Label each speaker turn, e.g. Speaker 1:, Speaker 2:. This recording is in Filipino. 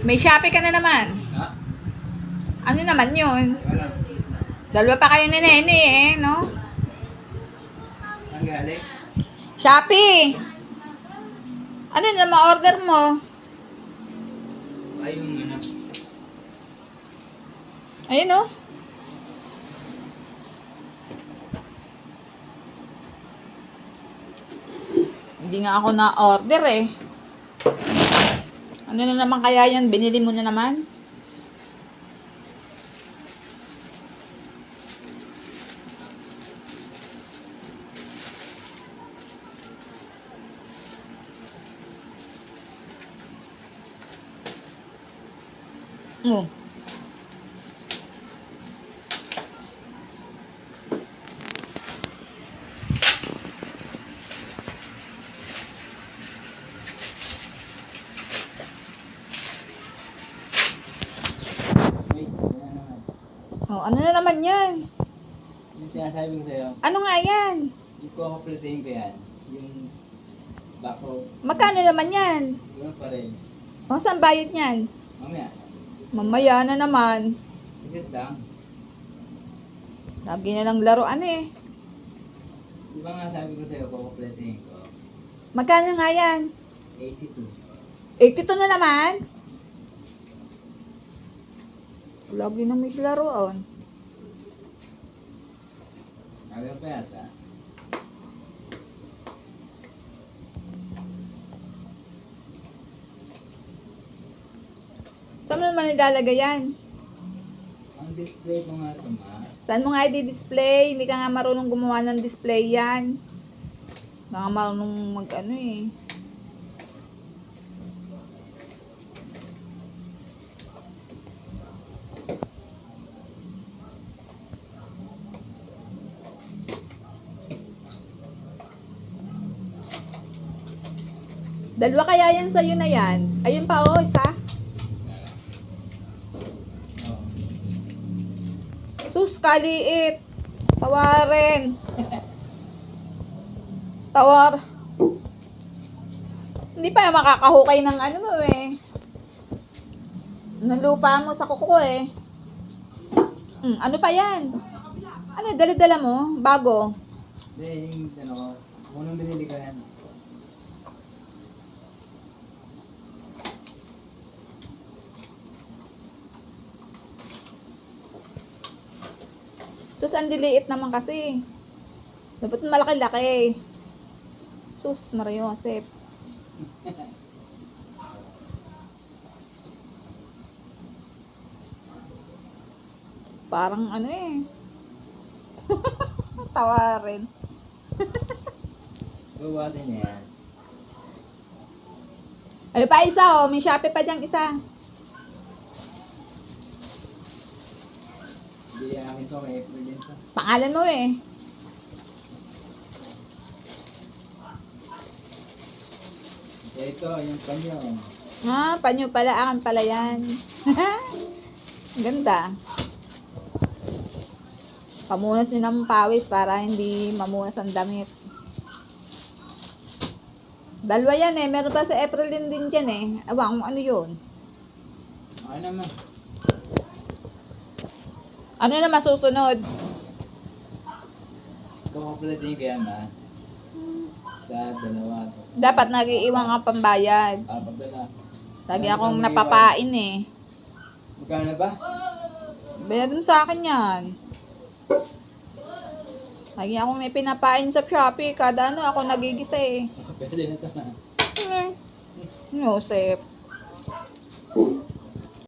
Speaker 1: May Shopee ka na naman.
Speaker 2: Ha?
Speaker 1: Ano naman yun?
Speaker 2: Wala.
Speaker 1: Dalawa pa kayo ni Nene eh, no?
Speaker 2: Ang galing?
Speaker 1: Shopee! Ano na ma-order mo?
Speaker 2: Ay, yung ano.
Speaker 1: Ayun, no? Hindi nga ako na-order eh. Ano na naman kaya yan? Binili mo na naman? Oh.
Speaker 2: Wait, wala naman.
Speaker 1: Oh, ano na naman yan?
Speaker 2: Yung sinasabi ko sa'yo,
Speaker 1: Ano nga yan?
Speaker 2: yung kukumpletehin ko yan. Yung bako,
Speaker 1: Magkano naman yan?
Speaker 2: yun pa rin.
Speaker 1: O, saan bayad niyan?
Speaker 2: Mamaya,
Speaker 1: Mamaya na naman.
Speaker 2: sigit lang.
Speaker 1: Lagi na lang laruan eh.
Speaker 2: Di ba nga sabi ko sa'yo, kukumpletehin ko?
Speaker 1: Magkano nga yan?
Speaker 2: 82.
Speaker 1: 82 na naman? Lagi na may laruan.
Speaker 2: Ayaw pa yata.
Speaker 1: Saan mo naman ilalagay yan?
Speaker 2: Ang display ko nga ito, ma.
Speaker 1: Saan mo nga i-display? Hindi ka nga marunong gumawa ng display yan. Hindi ka nga marunong mag-ano eh. Dalawa kaya yan sa'yo na yan? Ayun pa oh, isa.
Speaker 2: Oo.
Speaker 1: Sus, kaliit. Tawarin. Tawar. Hindi pa makakahukay ng ano mo eh. Ng lupa mo sa kuko eh. Ano pa yan? Ano, dala-dala mo? Bago.
Speaker 2: Hindi, yung ano ko, unang binili ko yan.
Speaker 1: Sus, ang liliit naman kasi. Dapat malaki-laki. Sus, Mario Josep. Parang ano eh. Tawarin.
Speaker 2: Buwatin niya yan.
Speaker 1: Ano pa isa oh, may Shopee pa diyang isa.
Speaker 2: Hindi akin to, may April din to.
Speaker 1: Pangalan mo eh.
Speaker 2: Ito, yung panyo.
Speaker 1: Ah, panyo pala, akin pala yan. Ganda. Pamunas din ng pawis para hindi mamunas ang damit. Dalawa yan eh, meron pa sa April din dyan eh. Ewan kung ano yun.
Speaker 2: Okay naman.
Speaker 1: Ano na masusunod?
Speaker 2: Kukumpletehin ko yan, ma. Sa dalawa.
Speaker 1: Dapat nag-iiwan ka pambayad.
Speaker 2: Apat na.
Speaker 1: Lagi akong napapain eh.
Speaker 2: Magkano ba?
Speaker 1: Bayad mo sa akin yan. Lagi akong may pinapain sa Shopee. Kada ano ako nagigisa eh.
Speaker 2: Pwede na ito, ma.
Speaker 1: Joseph.